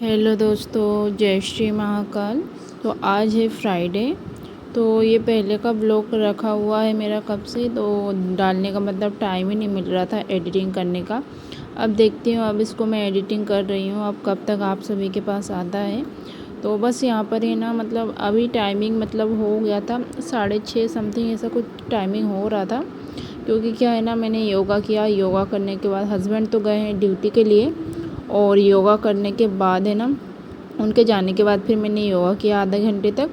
Hello दोस्तों, जय श्री महाकाल। तो आज है फ्राइडे। तो ये पहले का ब्लॉग रखा हुआ है मेरा कब से, तो डालने का मतलब टाइम ही नहीं मिल रहा था एडिटिंग करने का। अब देखती हूँ, अब इसको मैं एडिटिंग कर रही हूँ, अब कब तक आप सभी के पास आता है। तो बस यहाँ पर ही ना, मतलब अभी टाइमिंग मतलब हो गया था 6:30 समथिंग, ऐसा कुछ टाइमिंग हो रहा था। क्योंकि क्या है ना, मैंने योगा किया, योगा करने के बाद हस्बैंड तो गए हैं ड्यूटी के लिए, और योगा करने के बाद है ना, उनके जाने के बाद फिर मैंने योगा किया आधे घंटे तक,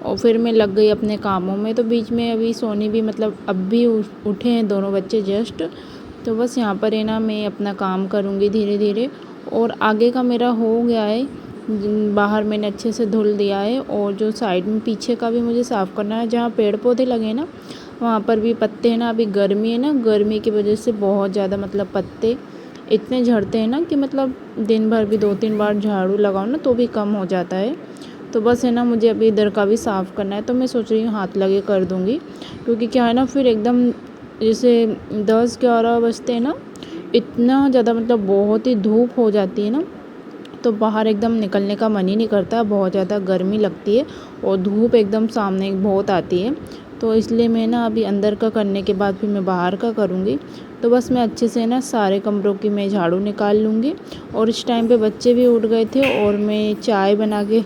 और फिर मैं लग गई अपने कामों में। तो बीच में अभी सोनी भी, मतलब अब भी उठे हैं दोनों बच्चे जस्ट। तो बस यहाँ पर है ना, मैं अपना काम करूँगी धीरे धीरे। और आगे का मेरा हो गया है, बाहर मैंने अच्छे से धुल दिया है, और जो साइड में पीछे का भी मुझे साफ़ करना है, जहाँ पेड़ पौधे लगे हैं ना वहाँ पर भी पत्ते हैं ना, अभी गर्मी है ना, गर्मी की वजह से बहुत ज़्यादा मतलब पत्ते इतने झड़ते हैं ना कि मतलब दिन भर भी 2-3 बार झाड़ू लगाओ ना तो भी कम हो जाता है। तो बस है ना, मुझे अभी इधर का भी साफ़ करना है, तो मैं सोच रही हूँ हाथ लगे कर दूँगी। क्योंकि क्या है ना, फिर एकदम जैसे 10-11 बजते हैं ना, इतना ज़्यादा मतलब बहुत ही धूप हो जाती है ना, तो बाहर एकदम निकलने का मन ही नहीं करता, बहुत ज़्यादा गर्मी लगती है और धूप एकदम सामने बहुत आती है। तो इसलिए मैं ना अभी अंदर का करने के बाद फिर मैं बाहर का करूँगी। तो बस मैं अच्छे से ना सारे कमरों की मैं झाड़ू निकाल लूँगी। और इस टाइम पे बच्चे भी उठ गए थे, और मैं चाय बना के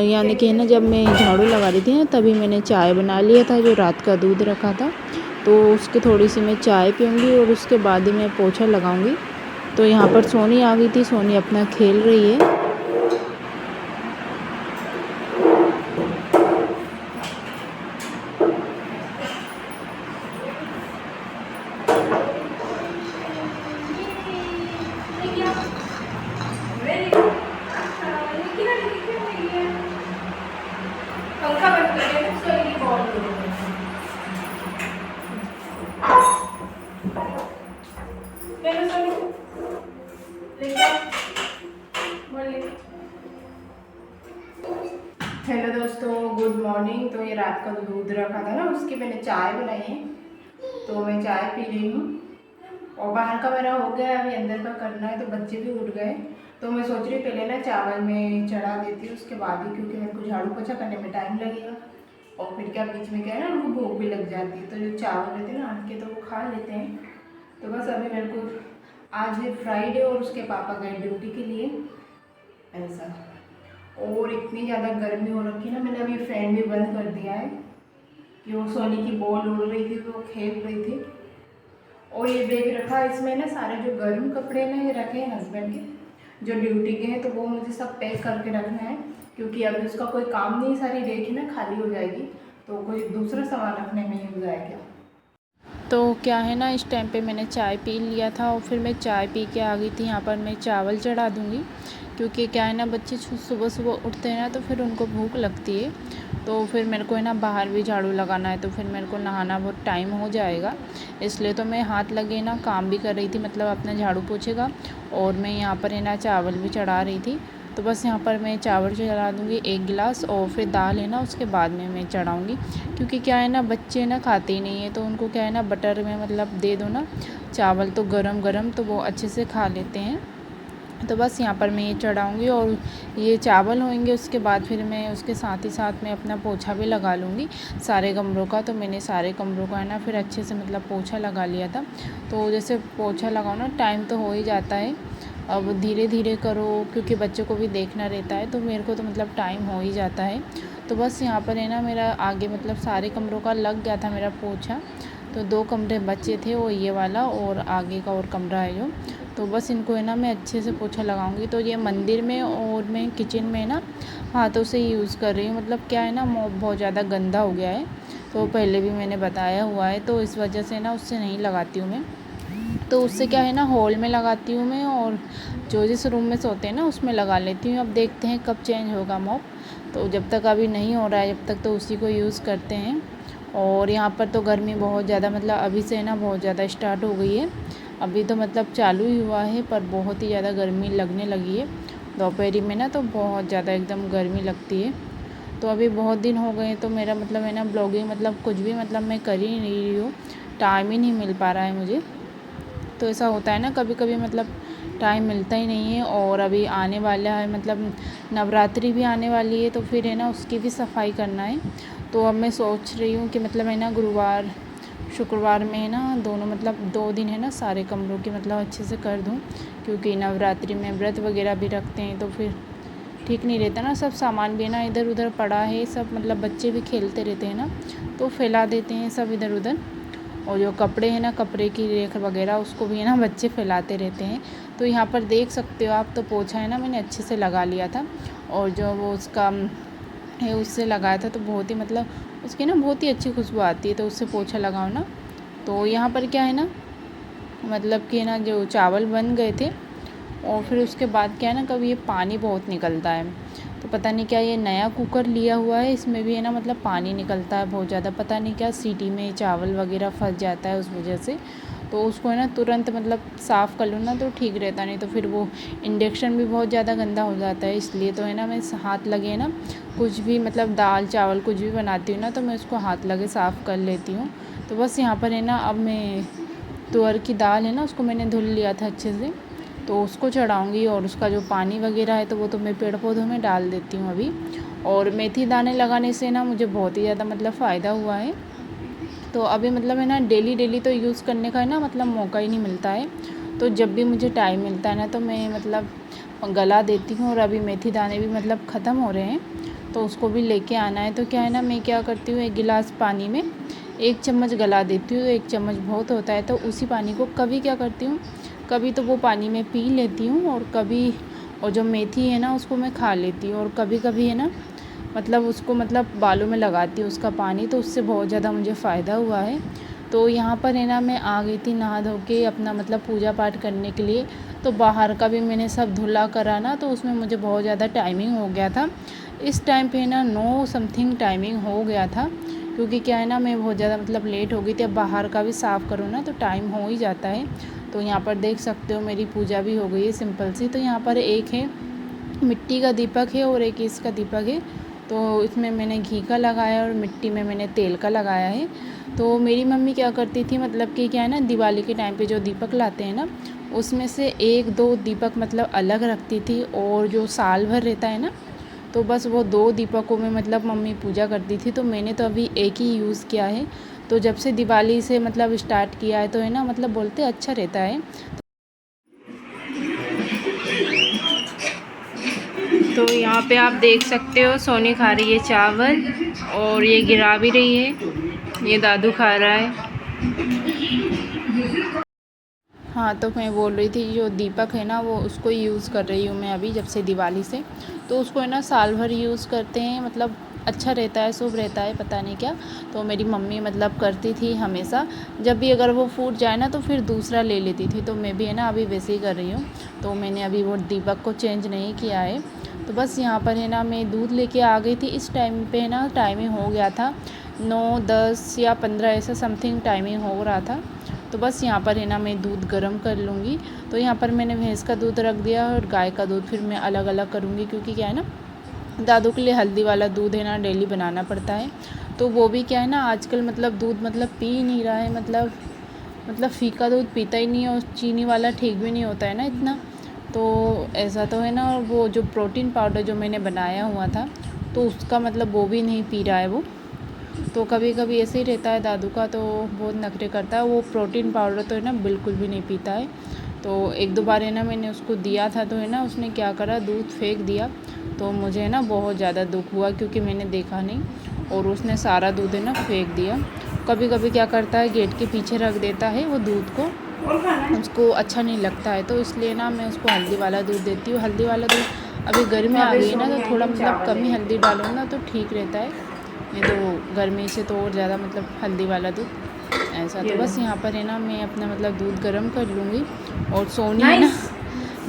यानी कि ना, जब मैं झाड़ू लगा रही थी ना तभी मैंने चाय बना लिया था, जो रात का दूध रखा था। तो उसके थोड़ी सी मैं चाय पीऊँगी और उसके बाद ही मैं पोछा लगाऊँगी। तो यहाँ पर सोनी आ गई थी, सोनी अपना खेल रही है। पंखा बंद कर देना, सोएगी बहुत देर में। चलो सोनी, लेके आओ, बोलिए। हेलो दोस्तों, गुड मॉर्निंग। तो ये रात का दूध रखा था ना, उसकी मैंने चाय बनाई है, तो मैं चाय पी रही हूँ। और बाहर का मेरा हो गया, अभी अंदर का करना है। तो बच्चे भी उठ गए, तो मैं सोच रही पहले ना चावल में चढ़ा देती हूँ उसके बाद ही, क्योंकि मेरे को झाड़ू पोछा करने में टाइम लगेगा। और फिर क्या, बीच में क्या है ना, उनको भूख भी लग जाती है, तो जो चावल रहते हैं ना आके तो वो खा लेते हैं। तो बस अभी मेरे को, आज है फ्राइडे और उसके पापा गए ड्यूटी के लिए, ऐसा। और इतनी ज़्यादा गर्मी हो रखी है ना, मैंने अभी फैन भी बंद कर दिया है कि वो सोने की बॉल उड़ रही थी तो वो खेल रही थी। और ये बैग रखा, इसमें ना सारे जो गर्म कपड़े ना ये रखे हैं हस्बैंड के, जो ड्यूटी के हैं, तो वो मुझे सब पैक करके रखना है। क्योंकि अभी उसका कोई काम नहीं, सारी रेक ही ना खाली हो जाएगी, तो कोई दूसरा सामान रखने में यूज़ आएगा। तो क्या है ना, इस टाइम पे मैंने चाय पी लिया था, और फिर मैं चाय पी के आ गई थी। यहाँ पर मैं चावल चढ़ा दूँगी, क्योंकि क्या है ना, बच्चे सुबह सुबह उठते हैं ना, तो फिर उनको भूख लगती है। तो फिर मेरे को है ना बाहर भी झाड़ू लगाना है, तो फिर मेरे को नहाना बहुत टाइम हो जाएगा। इसलिए तो मैं हाथ लगे ना काम भी कर रही थी, मतलब अपना झाड़ू पोछे का, और मैं यहाँ पर है ना चावल भी चढ़ा रही थी। तो बस यहाँ पर मैं चावल चढ़ा दूँगी 1 गिलास, और फिर दाल है ना उसके बाद में मैं चढ़ाऊँगी। क्योंकि क्या है ना, बच्चे ना खाते ही नहीं है, तो उनको क्या है ना, बटर में मतलब दे दो ना चावल, तो गरम गरम तो वो अच्छे से खा लेते हैं। तो बस यहाँ पर मैं ये चढ़ाऊँगी, और ये चावल होंगे उसके बाद फिर मैं उसके साथ ही साथ में अपना पोछा भी लगा लूँगी सारे कमरों का। तो मैंने सारे कमरों का है ना फिर अच्छे से मतलब पोछा लगा लिया था। तो जैसे पोछा लगाओ ना, टाइम तो हो ही जाता है। अब धीरे धीरे करो, क्योंकि बच्चों को भी देखना रहता है, तो मेरे को तो मतलब टाइम हो ही जाता है। तो बस यहाँ पर है ना, मेरा आगे मतलब सारे कमरों का लग गया था मेरा पोछा। तो 2 कमरे बचे थे, वो ये वाला और आगे का और कमरा है जो। तो बस इनको है ना मैं अच्छे से पोछा लगाऊंगी। तो ये मंदिर में और मैं किचन में ना हाथों से ही यूज़ कर रही हूँ। मतलब क्या है ना, मॉप बहुत ज़्यादा गंदा हो गया है, तो पहले भी मैंने बताया हुआ है, तो इस वजह से ना उससे नहीं लगाती हूँ मैं। तो उससे क्या है ना, हॉल में लगाती हूँ मैं, और जो जिस रूम में सोते हैं ना उसमें लगा लेती हूँ। अब देखते हैं कब चेंज होगा मॉप। तो जब तक अभी नहीं हो रहा है, जब तक तो उसी को यूज़ करते हैं। और यहाँ पर तो गर्मी बहुत ज़्यादा, मतलब अभी से ना बहुत ज़्यादा स्टार्ट हो गई है। अभी तो मतलब चालू ही हुआ है, पर बहुत ही ज़्यादा गर्मी लगने लगी है। दोपहरी में ना तो बहुत ज़्यादा एकदम गर्मी लगती है। तो अभी बहुत दिन हो गए, तो मेरा मतलब है ना ब्लॉगिंग मतलब कुछ भी मतलब मैं कर ही नहीं रही हूँ, टाइम ही नहीं मिल पा रहा है मुझे। तो ऐसा होता है ना कभी कभी, मतलब टाइम मिलता ही नहीं है। और अभी आने वाला है मतलब नवरात्रि भी आने वाली है, तो फिर है ना उसकी भी सफाई करना है। तो अब मैं सोच रही हूँ कि मतलब है ना गुरुवार शुक्रवार में है ना दोनों मतलब 2 दिन है ना सारे कमरों की मतलब अच्छे से कर दूँ, क्योंकि नवरात्रि में व्रत वगैरह भी रखते हैं तो फिर ठीक नहीं रहता ना। सब सामान भी है ना इधर उधर पड़ा है, सब मतलब बच्चे भी खेलते रहते हैं ना, तो फैला देते हैं सब इधर उधर। और जो कपड़े हैं ना, कपड़े की रेख वगैरह उसको भी है ना बच्चे फैलाते रहते हैं। तो यहाँ पर देख सकते हो आप, तो पोछा है ना मैंने अच्छे से लगा लिया था, और जो वो उसका है उससे लगाया था, तो बहुत ही मतलब उसकी ना बहुत ही अच्छी खुशबू आती है, तो उससे पोछा लगाओ ना। तो यहाँ पर क्या है ना मतलब कि ना जो चावल बन गए थे, और फिर उसके बाद क्या है ना कभी ये पानी बहुत निकलता है, तो पता नहीं क्या ये नया कुकर लिया हुआ है, इसमें भी है ना मतलब पानी निकलता है बहुत ज़्यादा, पता नहीं क्या सीटी में चावल वगैरह फंस जाता है उस वजह से। तो उसको है ना तुरंत मतलब साफ़ कर लो ना तो ठीक रहता, नहीं तो फिर वो इंडक्शन भी बहुत ज़्यादा गंदा हो जाता है। इसलिए तो है ना मैं हाथ लगे ना कुछ भी मतलब दाल चावल कुछ भी बनाती हूँ ना, तो मैं उसको हाथ लगे साफ़ कर लेती हूँ। तो बस यहाँ पर है ना अब मैं तुअर की दाल है ना उसको मैंने धुल लिया था अच्छे से, तो उसको चढ़ाऊँगी, और उसका जो पानी वगैरह है तो वो तो मैं पेड़ पौधों में डाल देती हूँ अभी। और मेथी दाने लगाने से ना मुझे बहुत ही ज़्यादा मतलब फ़ायदा हुआ है। तो अभी मतलब है ना डेली डेली तो यूज़ करने का है ना मतलब मौका ही नहीं मिलता है, तो जब भी मुझे टाइम मिलता है ना तो मैं मतलब गला देती हूँ। और अभी मेथी दाने भी मतलब ख़त्म हो रहे हैं, तो उसको भी लेके आना है। तो क्या है ना मैं क्या करती हूँ, 1 गिलास पानी में 1 चम्मच गला देती हूँ, 1 चम्मच बहुत होता है। तो उसी पानी को कभी क्या करती हूँ, कभी तो वो पानी में पी लेती हूँ, और कभी और जो मेथी है ना उसको मैं खा लेती हूँ, और कभी कभी है ना मतलब उसको मतलब बालों में लगाती हूँ उसका पानी, तो उससे बहुत ज़्यादा मुझे फ़ायदा हुआ है। तो यहाँ पर है ना मैं आ गई थी नहा धो के अपना मतलब पूजा पाठ करने के लिए, तो बाहर का भी मैंने सब धुला करा ना, तो उसमें मुझे बहुत ज़्यादा टाइमिंग हो गया था। इस टाइम पे ना 9 समथिंग टाइमिंग हो गया था, क्योंकि क्या है ना मैं बहुत ज़्यादा मतलब लेट हो गई थी। अब बाहर का भी साफ़ करो ना तो टाइम हो ही जाता है। तो यहाँ पर देख सकते हो मेरी पूजा भी हो गई है सिंपल सी। तो यहाँ पर एक है मिट्टी का दीपक है और एक इसका दीपक है, तो इसमें मैंने घी का लगाया और मिट्टी में मैंने तेल का लगाया है। तो मेरी मम्मी क्या करती थी मतलब कि क्या है ना दिवाली के टाइम पे जो दीपक लाते हैं ना उसमें से 1-2 दीपक मतलब अलग रखती थी, और जो साल भर रहता है ना तो बस वो 2 दीपकों में मतलब मम्मी पूजा करती थी। तो मैंने तो अभी एक ही यूज़ किया है, तो जब से दिवाली से मतलब स्टार्ट किया है तो है ना मतलब बोलते अच्छा रहता है। तो यहाँ पे आप देख सकते हो सोनी खा रही है चावल, और ये गिरा भी रही है, ये दादू खा रहा है। हाँ, तो मैं बोल रही थी जो दीपक है ना वो उसको यूज़ कर रही हूँ मैं अभी जब से दिवाली से। तो उसको है ना साल भर यूज़ करते हैं, मतलब अच्छा रहता है, शुभ रहता है, पता नहीं क्या। तो मेरी मम्मी मतलब करती थी हमेशा, जब भी अगर वो फूट जाए ना तो फिर दूसरा ले लेती थी। तो मैं भी है ना अभी वैसे ही कर रही हूँ, तो मैंने अभी वो दीपक को चेंज नहीं किया है। तो बस यहाँ पर है ना मैं दूध लेके आ गई थी। इस टाइम पे ना टाइमिंग हो गया था 9, 10 या 15 ऐसा समथिंग टाइमिंग हो रहा था। तो बस यहाँ पर है ना मैं दूध गर्म कर लूँगी। तो यहाँ पर मैंने भैंस का दूध रख दिया और गाय का दूध फिर मैं अलग अलग करूँगी, क्योंकि क्या है ना दादू के लिए हल्दी वाला दूध है ना डेली बनाना पड़ता है। तो वो भी क्या है ना आजकल मतलब दूध मतलब पी ही नहीं रहा है, मतलब फीका दूध पीता ही नहीं है, और चीनी वाला ठीक भी नहीं होता है ना इतना। तो ऐसा तो है ना। और वो जो प्रोटीन पाउडर जो मैंने बनाया हुआ था तो उसका मतलब वो भी नहीं पी रहा है वो। तो कभी कभी ऐसे ही रहता है दादू का, तो बहुत नखरे करता है। वो प्रोटीन पाउडर तो है ना बिल्कुल भी नहीं पीता है। तो 1-2 बार है ना मैंने उसको दिया था, तो है ना उसने क्या करा, दूध फेंक दिया। तो मुझे है ना बहुत ज़्यादा दुख हुआ, क्योंकि मैंने देखा नहीं और उसने सारा दूध है ना फेंक दिया। कभी कभी क्या करता है गेट के पीछे रख देता है वो दूध को, उसको अच्छा नहीं लगता है, तो इसलिए ना मैं उसको हल्दी वाला दूध देती हूँ। हल्दी वाला दूध अभी गर्मी आ गई है ना, तो थोड़ा मतलब कम ही हल्दी डालो ना तो ठीक रहता है, नहीं तो गर्मी से तो और ज़्यादा मतलब हल्दी वाला दूध ऐसा। तो बस यहाँ पर है ना मैं अपना मतलब दूध गर्म कर लूँगी। और सोनी है ना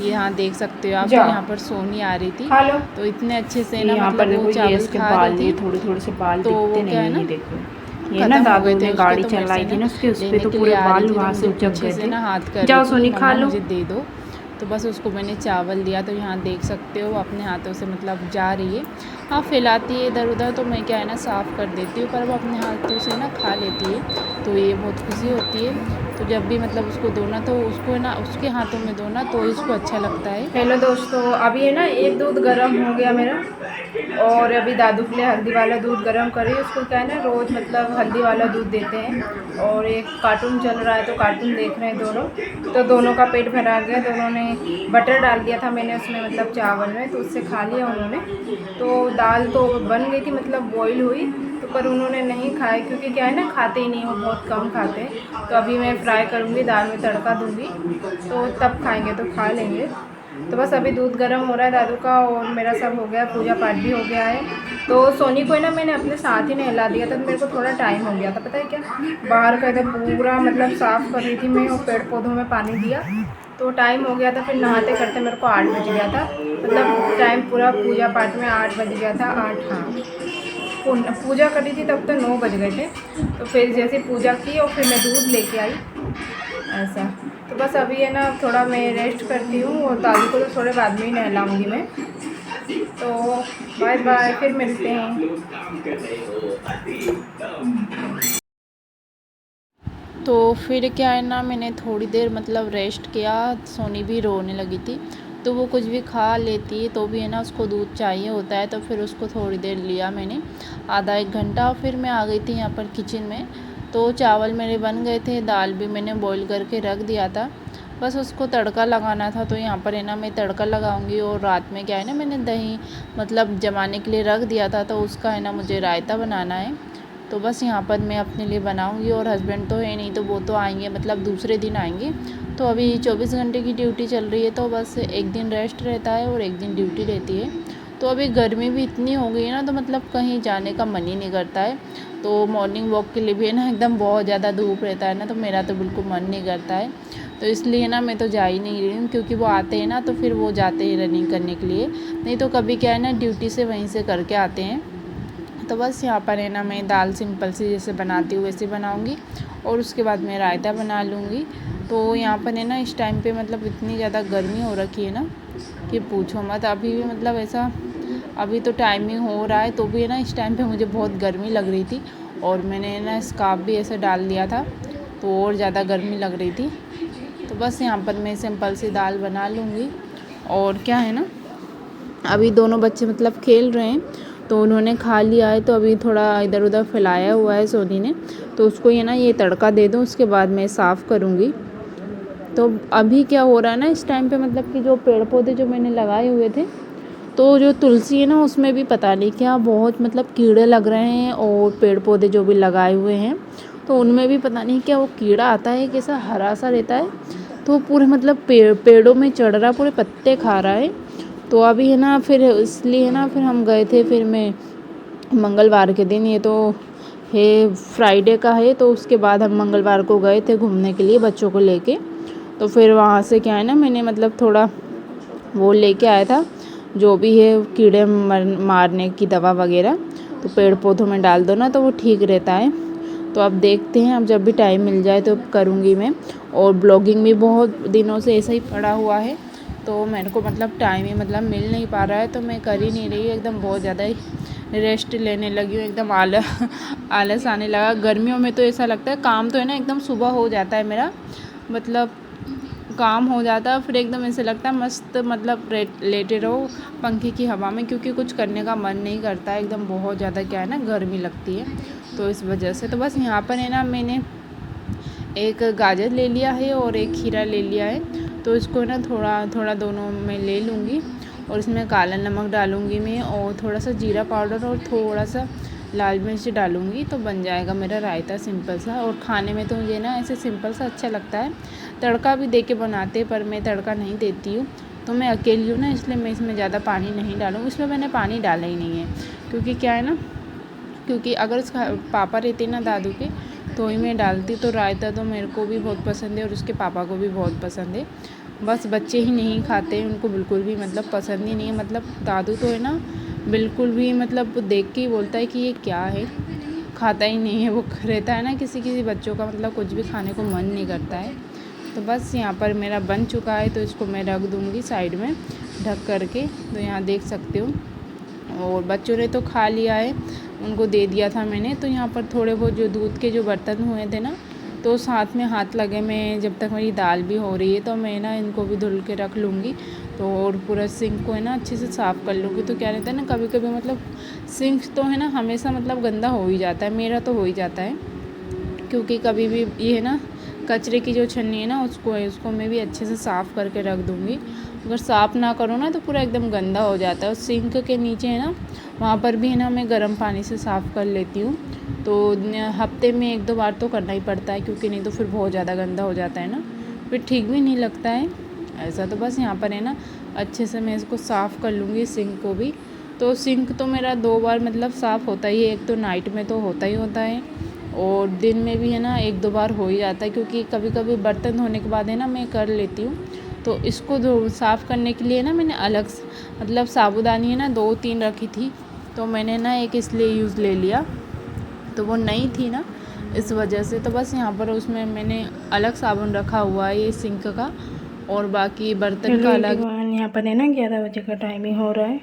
ये यहाँ देख सकते हो आप, तो यहाँ पर सोनी आ रही थी, तो इतने अच्छे से ना मतलब वो चावल खा रही थी। थोड़े थोड़े से बाल तो वो दिखते क्या है नहीं ना है, देखो ये ना ख़त्म हो गए दादू थे ने उसके, गाड़ी तो मेरे चलाई से थी ना ना उसके, उस पे लेने तो के लिए पूरे आ रही बाल थी, तो वहाँ से मुझे उचक पीछे गए से थे। ना हाथ कर रही जाओ थी कि सोनी खा मम्मा लो। मुझे दे दो। तो बस उसको मैंने चावल दिया। तो यहाँ देख सकते हो अपने हाथों से मतलब जा रही है। हाँ फैलाती है इधर उधर, तो मैं क्या है ना साफ़ कर देती हूँ, पर वो अपने हाथों से ना खा लेती है, तो ये बहुत खुशी होती है। तो जब भी मतलब उसको दो ना तो उसको है ना उसके हाथों में दो ना तो इसको अच्छा लगता है। हेलो दोस्तों, अभी है ना एक दूध गर्म हो गया मेरा, और अभी दादू के लिए हल्दी वाला दूध गर्म करी। उसको क्या है ना रोज़ मतलब हल्दी वाला दूध देते हैं, और एक कार्टून चल रहा है तो कार्टून देख रहे हैं दोनों। तो दोनों का पेट भरा गया, दोनों ने बटर डाल दिया था मैंने उसमें मतलब चावल में, तो उससे खा लिया उन्होंने। तो दाल तो बन गई थी मतलब बॉईल हुई, तो पर उन्होंने नहीं खाए क्योंकि क्या है ना खाते ही नहीं, वो बहुत कम खाते हैं। तो अभी मैं फ्राई करूँगी, दाल में तड़का दूँगी, तो तब खाएंगे, तो खा लेंगे। तो बस अभी दूध गर्म हो रहा है दादू का, और मेरा सब हो गया, पूजा पाठ भी हो गया है। तो सोनी को है ना मैंने अपने साथ ही नहला दिया था, तो मेरे को थोड़ा टाइम हो गया था, पता है क्या, बाहर का एकदम पूरा मतलब साफ़ कर रही थी मैं, और पेड़ पौधों में पानी दिया, तो टाइम हो गया था। फिर नहाते करते मेरे को 8 बज गया था, मतलब टाइम पूरा पूजा पाठ में 8 बज गया था। 8 हाँ, पूजा करी थी तब तो 9 बज गए थे। तो फिर जैसे पूजा की और फिर मैं दूध लेके आई, ऐसा। तो बस अभी है ना थोड़ा मैं रेस्ट करती हूँ, और दादू को तो थोड़े बाद में ही नहलाऊँगी मैं। तो बाय बाय, फिर मिलते हैं। तो फिर क्या है ना मैंने थोड़ी देर मतलब रेस्ट किया। सोनी भी रोने लगी थी, तो वो कुछ भी खा लेती है तो भी है ना उसको दूध चाहिए होता है। तो फिर उसको थोड़ी देर लिया मैंने, आधा एक घंटा। फिर मैं आ गई थी यहाँ पर किचन में। तो चावल मेरे बन गए थे, दाल भी मैंने बॉईल करके रख दिया था, बस उसको तड़का लगाना था। तो यहाँ पर है ना मैं तड़का लगाऊंगी। और रात में क्या है ना मैंने दही मतलब जमाने के लिए रख दिया था, तो उसका है ना मुझे रायता बनाना है। तो बस यहाँ पर मैं अपने लिए बनाऊंगी, और हस्बैंड तो है नहीं, तो वो तो आएंगे मतलब दूसरे दिन आएंगे। तो अभी 24 घंटे की ड्यूटी चल रही है, तो बस एक दिन रेस्ट रहता है और एक दिन ड्यूटी रहती है। तो अभी गर्मी भी इतनी हो गई है ना, तो मतलब कहीं जाने का मन ही नहीं करता है। तो मॉर्निंग वॉक के लिए भी है ना एकदम बहुत ज़्यादा धूप रहता है ना, तो मेरा तो बिल्कुल मन नहीं करता है। तो इसलिए ना मैं तो जा ही नहीं रही हूँ, क्योंकि वो आते हैं ना तो फिर वो जाते हैं रनिंग करने के लिए, नहीं तो कभी क्या है ना ड्यूटी से वहीं से करके आते हैं। तो बस यहाँ पर है ना मैं दाल सिंपल सी जैसे बनाती हूँ वैसे बनाऊँगी, और उसके बाद मैं रायता बना लूँगी। तो यहाँ पर है ना इस टाइम पे मतलब इतनी ज़्यादा गर्मी हो रखी है ना कि पूछो मत। अभी भी मतलब ऐसा अभी तो टाइमिंग हो रहा है, तो भी है ना इस टाइम पे मुझे बहुत गर्मी लग रही थी, और मैंने ना स्कार्फ भी ऐसे डाल दिया था, तो और ज़्यादा गर्मी लग रही थी। तो बस यहाँ पर मैं सिंपल सी दाल बना लूँगी। और क्या है ना अभी दोनों बच्चे मतलब खेल रहे हैं, तो उन्होंने खा लिया है, तो अभी थोड़ा इधर उधर फैलाया हुआ है सोनी ने, तो उसको ये ना ये तड़का दे दूँ, उसके बाद मैं साफ़ करूँगी। तो अभी क्या हो रहा है ना इस टाइम पे मतलब कि जो पेड़ पौधे जो मैंने लगाए हुए थे, तो जो तुलसी है ना उसमें भी पता नहीं क्या बहुत मतलब कीड़े लग रहे हैं, और पेड़ पौधे जो भी लगाए हुए हैं तो उनमें भी पता नहीं क्या वो कीड़ा आता है, कैसा हरा सा रहता है, तो पूरे मतलब पेड़ों में चढ़ रहा, पूरे पत्ते खा रहा है। तो अभी है ना फिर इसलिए है ना फिर हम गए थे, फिर मैं मंगलवार के दिन, ये तो है फ्राइडे का है, तो उसके बाद हम मंगलवार को गए थे घूमने के लिए बच्चों को लेके। तो फिर वहाँ से क्या है ना मैंने मतलब थोड़ा वो लेके आया था जो भी है कीड़े मारने की दवा वगैरह, तो पेड़ पौधों में डाल दो ना तो वो ठीक रहता है। तो अब देखते हैं, अब जब भी टाइम मिल जाए तो करूँगी मैं। और ब्लॉगिंग भी बहुत दिनों से ऐसा ही पड़ा हुआ है, तो मेरे को मतलब टाइम ही मतलब मिल नहीं पा रहा है, तो मैं कर ही नहीं रही, एकदम बहुत ज़्यादा ही रेस्ट लेने लगी हूँ, एकदम आलस आने लगा। गर्मियों में तो ऐसा लगता है काम तो है ना एकदम सुबह हो जाता है मेरा, मतलब काम हो जाता है, फिर एकदम ऐसे लगता है मस्त मतलब लेटे रहो पंखे की हवा में, क्योंकि कुछ करने का मन नहीं करता है, एकदम बहुत ज़्यादा क्या है ना गर्मी लगती है, तो इस वजह से। तो बस यहाँ पर है ना मैंने एक गाजर ले लिया है और एक खीरा ले लिया है, तो इसको ना थोड़ा थोड़ा दोनों में ले लूँगी, और इसमें काला नमक डालूँगी मैं, और थोड़ा सा जीरा पाउडर और थोड़ा सा लाल मिर्च डालूँगी, तो बन जाएगा मेरा रायता सिंपल सा। और खाने में तो मुझे ना ऐसे सिंपल सा अच्छा लगता है, तड़का भी दे के बनाते, पर मैं तड़का नहीं देती हूँ, तो मैं अकेली हूँ ना, इसलिए मैं इसमें ज़्यादा पानी नहीं डालूँगी। इसमें मैंने पानी डाला ही नहीं है, क्योंकि क्या है ना, क्योंकि अगर इसका पापा रहते ना दादू के, तो ही मैं डालती। तो रायता तो मेरे को भी बहुत पसंद है और उसके पापा को भी बहुत पसंद है, बस बच्चे ही नहीं खाते हैं, उनको बिल्कुल भी मतलब पसंद ही नहीं है। मतलब दादू तो है ना बिल्कुल भी मतलब देख के ही बोलता है कि ये क्या है, खाता ही नहीं है। वो रहता है ना किसी किसी बच्चों का मतलब कुछ भी खाने को मन नहीं करता है, तो बस यहाँ पर मेरा बन चुका है, तो इसको मैं रख दूँगी साइड में ढक करके। तो यहाँ देख सकते हो, और बच्चों ने तो खा लिया है, उनको दे दिया था मैंने। तो यहाँ पर थोड़े बहुत जो दूध के जो बर्तन हुए थे ना, तो साथ में हाथ लगे, मैं जब तक मेरी दाल भी हो रही है तो मैं ना इनको भी धुल के रख लूँगी। तो और पूरा सिंक को है ना अच्छे से साफ़ कर लूँगी। तो क्या रहता है ना, कभी कभी मतलब सिंक तो है ना हमेशा मतलब गंदा हो ही जाता है, मेरा तो हो ही जाता है, क्योंकि कभी भी ये है ना कचरे की जो छन्नी है ना उसको मैं भी अच्छे से साफ़ करके रख दूँगी। अगर साफ़ ना करो ना तो पूरा एकदम गंदा हो जाता है। और सिंक के नीचे है ना, वहाँ पर भी है ना मैं गर्म पानी से साफ़ कर लेती हूँ। तो हफ्ते में 1-2 बार तो करना ही पड़ता है, क्योंकि नहीं तो फिर बहुत ज़्यादा गंदा हो जाता है ना, फिर ठीक भी नहीं लगता है ऐसा। तो बस यहाँ पर है ना अच्छे से मैं इसको साफ़ कर लूँगी सिंक को भी। तो सिंक तो मेरा 2 बार मतलब साफ़ होता ही है, एक तो नाइट में तो होता ही होता है, और दिन में भी है ना 1-2 बार हो ही जाता है, क्योंकि कभी कभी बर्तन धोने के बाद है ना मैं कर लेती हूँ। तो इसको साफ़ करने के लिए ना मैंने अलग मतलब साबुदानी है ना 2-3 रखी थी, तो मैंने ना एक इसलिए यूज़ ले लिया, तो वो नई थी ना इस वजह से। तो बस यहाँ पर उसमें मैंने अलग साबुन रखा हुआ है ये सिंक का, और बाकी बर्तन का अलग। यहाँ पर है ना 11 बजे का टाइमिंग हो रहा है,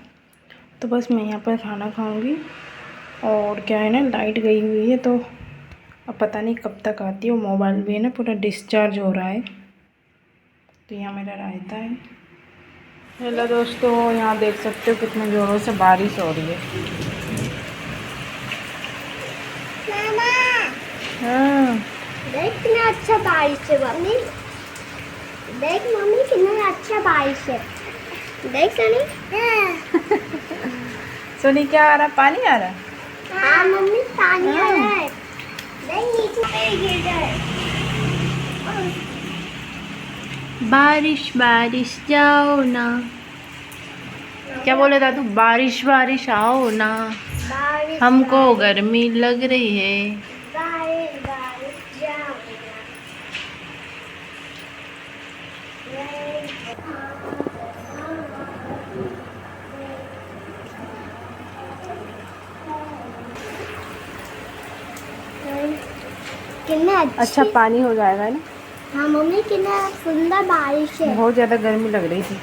तो बस मैं यहाँ पर खाना खाऊंगी। और क्या है ना, लाइट गई हुई है, तो अब पता नहीं कब तक आती है। मोबाइल भी है ना पूरा डिस्चार्ज हो रहा है। तो यहाँ मेरा रायता है। हेलो दोस्तों, यहाँ देख सकते हो कितने ज़ोरों से बारिश हो रही है। मामा, हाँ, देख कितना अच्छा बारिश है मम्मी। देख मम्मी कितना अच्छा बारिश है। देख सनी। सोनी क्या आ रहा, पानी आ रहा? हाँ मम्मी पानी आ रहा है। देख नीचे पे गिर जाए। बारिश बारिश जाओ ना, क्या बोले था तू? बारिश बारिश आओ ना, बारिश हमको गर्मी लग रही है। बारिश बारिश जाओ कितना अच्छा पानी हो जाएगा ना। हाँ मम्मी कितना सुंदर बारिश है। बहुत ज़्यादा गर्मी लग रही थी।